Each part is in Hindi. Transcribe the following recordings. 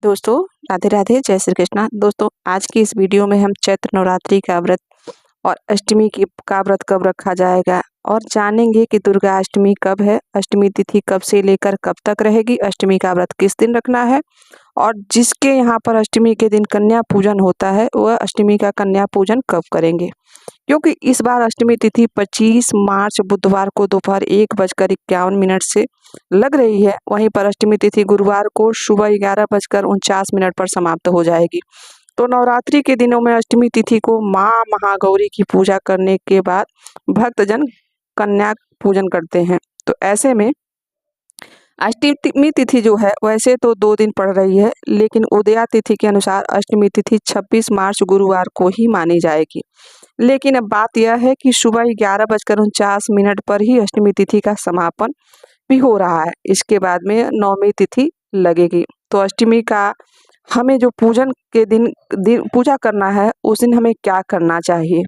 दोस्तों राधे राधे, जय श्री कृष्णा। दोस्तों आज की इस वीडियो में हम चैत्र नवरात्रि का व्रत और अष्टमी की का व्रत कब रखा जाएगा और जानेंगे कि दुर्गा अष्टमी कब है, अष्टमी तिथि कब से लेकर कब तक रहेगी, अष्टमी का व्रत किस दिन रखना है और जिसके यहाँ पर अष्टमी के दिन कन्या पूजन होता है वह अष्टमी का कन्या पूजन कब करेंगे। क्योंकि इस बार अष्टमी तिथि 25 मार्च बुधवार को दोपहर 1:51 से लग रही है। वहीं पर अष्टमी तिथि गुरुवार को सुबह 11:49 पर समाप्त हो जाएगी। तो नवरात्रि के दिनों में अष्टमी तिथि को माँ महागौरी की पूजा करने के बाद भक्तजन कन्या पूजन करते हैं। तो ऐसे में अष्टमी तिथि जो है वैसे तो 2 दिन पड़ रही है, लेकिन उदया तिथि के अनुसार अष्टमी तिथि 26 मार्च गुरुवार को ही मानी जाएगी। लेकिन अब बात यह है कि सुबह 11:49 पर ही अष्टमी तिथि का समापन भी हो रहा है। इसके बाद में नवमी तिथि लगेगी। तो अष्टमी का हमें जो पूजन के दिन पूजा करना है उस दिन हमें क्या करना चाहिए।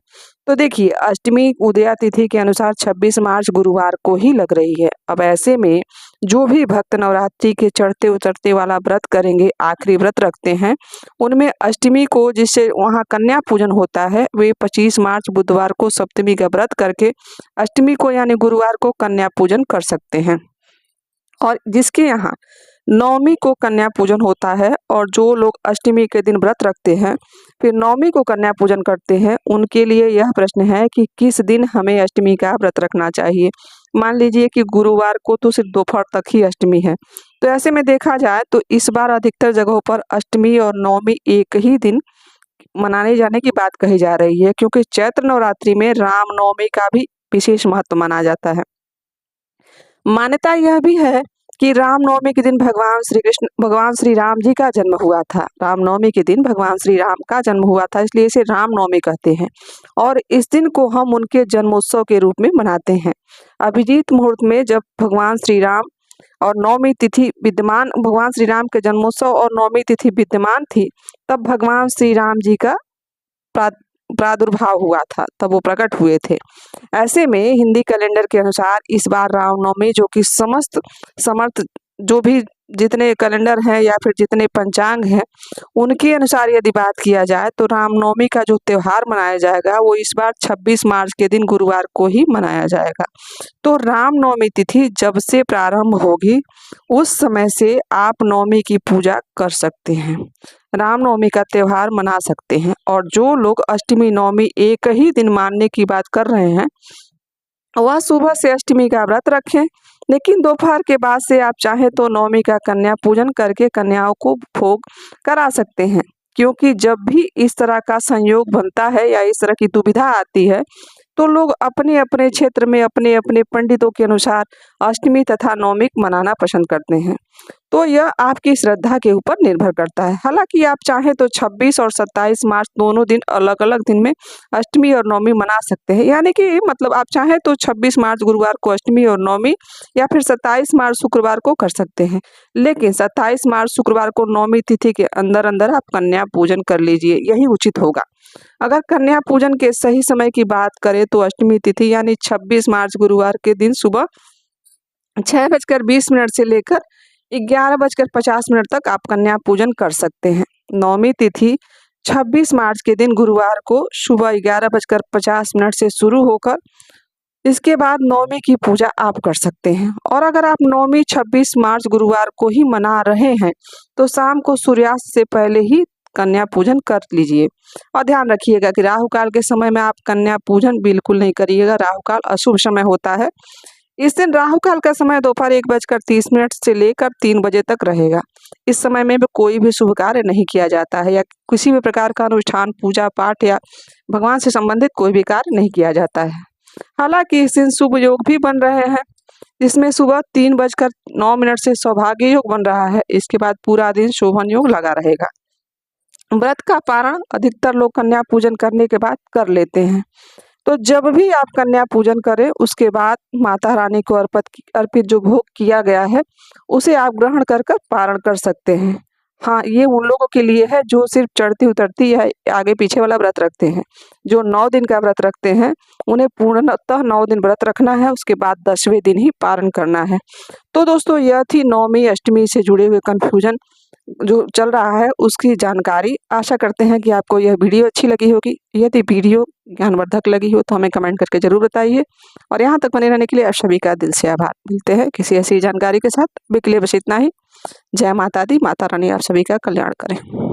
तो देखिए, अष्टमी उदया तिथि के अनुसार 26 मार्च गुरुवार को ही लग रही है। अब ऐसे में जो भी भक्त नवरात्रि के चढ़ते उतरते वाला व्रत करेंगे, आखिरी व्रत रखते हैं, उनमें अष्टमी को जिससे वहाँ कन्या पूजन होता है वे 25 मार्च बुधवार को सप्तमी का व्रत करके अष्टमी को यानी गुरुवार को कन्या पूजन कर सकते हैं। और जिसके यहाँ नवमी को कन्या पूजन होता है और जो लोग अष्टमी के दिन व्रत रखते हैं फिर नवमी को कन्या पूजन करते हैं, उनके लिए यह प्रश्न है कि किस दिन हमें अष्टमी का व्रत रखना चाहिए। मान लीजिए कि गुरुवार को तो सिर्फ दोपहर तक ही अष्टमी है, तो ऐसे में देखा जाए तो इस बार अधिकतर जगहों पर अष्टमी और नवमी एक ही दिन मनाने जाने की बात कही जा रही है, क्योंकि चैत्र नवरात्रि में राम नवमी का भी विशेष महत्व माना जाता है। मान्यता यह भी है कि रामनवमी के दिन भगवान श्री राम जी का जन्म हुआ था। रामनवमी के दिन भगवान श्री राम का जन्म हुआ था, इसलिए इसे रामनवमी कहते हैं और इस दिन को हम उनके जन्मोत्सव के रूप में मनाते हैं। अभिजीत मुहूर्त में जब भगवान श्री राम और नवमी तिथि विद्यमान भगवान श्री राम के जन्मोत्सव और नवमी तिथि विद्यमान थी, तब भगवान श्री राम जी का प्रादुर्भाव हुआ था, तब वो प्रकट हुए थे। ऐसे में हिंदी कैलेंडर के अनुसार इस बार रामनवमी, जो कि समर्थ जो भी जितने कैलेंडर हैं या फिर जितने पंचांग हैं उनके अनुसार यदि बात किया जाए तो रामनवमी का जो त्यौहार मनाया जाएगा वो इस बार 26 मार्च के दिन गुरुवार को ही मनाया जाएगा। तो रामनवमी तिथि जब से प्रारंभ होगी उस समय से आप नवमी की पूजा कर सकते हैं, रामनवमी का त्यौहार मना सकते हैं। और जो लोग अष्टमी नवमी एक ही दिन मानने की बात कर रहे हैं वह सुबह से अष्टमी का व्रत रखें, लेकिन दोपहर के बाद से आप चाहें तो नवमी का कन्या पूजन करके कन्याओं को भोग करा सकते हैं। क्योंकि जब भी इस तरह का संयोग बनता है या इस तरह की दुविधा आती है तो लोग अपने अपने क्षेत्र में अपने अपने पंडितों के अनुसार अष्टमी तथा नवमी मनाना पसंद करते हैं। तो यह आपकी श्रद्धा के ऊपर निर्भर करता है। हालांकि आप चाहें तो 26 और 27 मार्च दोनों दिन अलग अलग दिन में अष्टमी और नवमी मना सकते हैं। यानी कि मतलब आप चाहें तो 26 मार्च गुरुवार को अष्टमी और नवमी या फिर 27 मार्च शुक्रवार को कर सकते हैं, लेकिन 27 मार्च शुक्रवार को नवमी तिथि के अंदर अंदर आप कन्या पूजन कर लीजिए, यही उचित होगा। अगर कन्या पूजन के सही समय की बात करें तो अष्टमी तिथि यानी 26 मार्च गुरुवार के दिन सुबह 6:20 से लेकर 11:50 तक आप कन्या पूजन कर सकते हैं। नवमी तिथि 26 मार्च के दिन गुरुवार को सुबह 11:50 से शुरू होकर इसके बाद नवमी की पूजा आप कर सकते हैं। और अगर आप नवमी 26 मार्च गुरुवार को ही मना रहे हैं तो शाम को सूर्यास्त से पहले ही कन्या पूजन कर लीजिए। और ध्यान रखिएगा कि राहु काल के समय में आप कन्या पूजन बिल्कुल नहीं करिएगा, राहु काल अशुभ समय होता है। इस दिन राहु काल का समय दोपहर 1:30 से लेकर 3 बजे तक रहेगा। इस समय में भी कोई भी शुभ कार्य नहीं किया जाता है या किसी भी प्रकार का अनुष्ठान, पूजा पाठ या भगवान से संबंधित कोई भी कार्य नहीं किया जाता है। हालांकि इस दिन शुभ योग भी बन रहे हैं, जिसमें सुबह 3:09 से सौभाग्य योग बन रहा है। इसके बाद पूरा दिन शोभन योग लगा रहेगा। व्रत का पारण अधिकतर लोग कन्या पूजन करने के बाद कर लेते हैं। तो जब भी आप कन्या पूजन करें उसके बाद माता रानी को अर्पित जो भोग किया गया है उसे आप ग्रहण कर पारण कर सकते हैं। हाँ, ये उन लोगों के लिए है जो सिर्फ चढ़ती उतरती या आगे पीछे वाला व्रत रखते हैं। जो 9 दिन का व्रत रखते हैं उन्हें पूर्णतः 9 दिन व्रत रखना है, उसके बाद 10वें दिन ही पारण करना है। तो दोस्तों, यह थी नवमी अष्टमी से जुड़े हुए कन्फ्यूजन। जो चल रहा है उसकी जानकारी। आशा करते हैं कि आपको यह वीडियो अच्छी लगी होगी। यदि वीडियो ज्ञानवर्धक लगी हो तो हमें कमेंट करके ज़रूर बताइए और यहाँ तक बने रहने के लिए आप सभी का दिल से आभार। मिलते हैं किसी ऐसी जानकारी के साथ। अभी के लिए बस इतना ही। जय माता दी। माता रानी आप सभी का कल्याण करें।